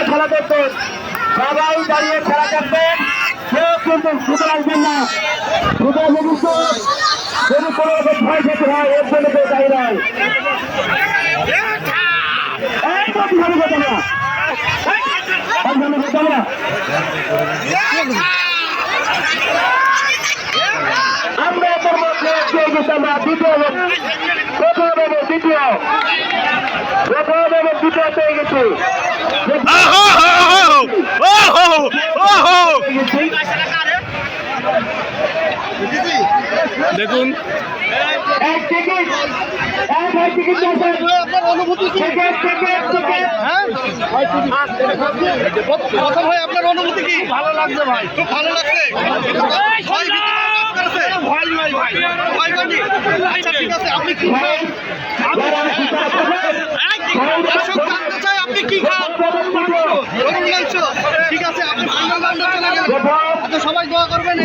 খেলা দেখবেন, সবাই দাঁড়িয়ে খেলা দেখবেন, কেউ কিন্তু ছুটে আসবেন না। ছুটে কিন্তু যদি কোনো রকম ভয় পেতে হয় এর জন্য কেউ দায়ী নয়। আমরা এদের মধ্যে আমরা দ্বিতীয় প্রথম এবং দ্বিতীয় পেয়ে গেছি। দেখুন প্রথম ভাই আপনার অনুভূতি কি? ভালো লাগছে ভাই, খুব ভালো লাগছে। আচ্ছা ঠিক আছে, আপনি কি খান? দর্শক জানতে চাই আপনি কি খান? গরুর মাংস। ঠিক আছে, আপনি ফাইনাল রাউন্ডে চলে গেলেন। আচ্ছা সবাই দোয়া করবেন।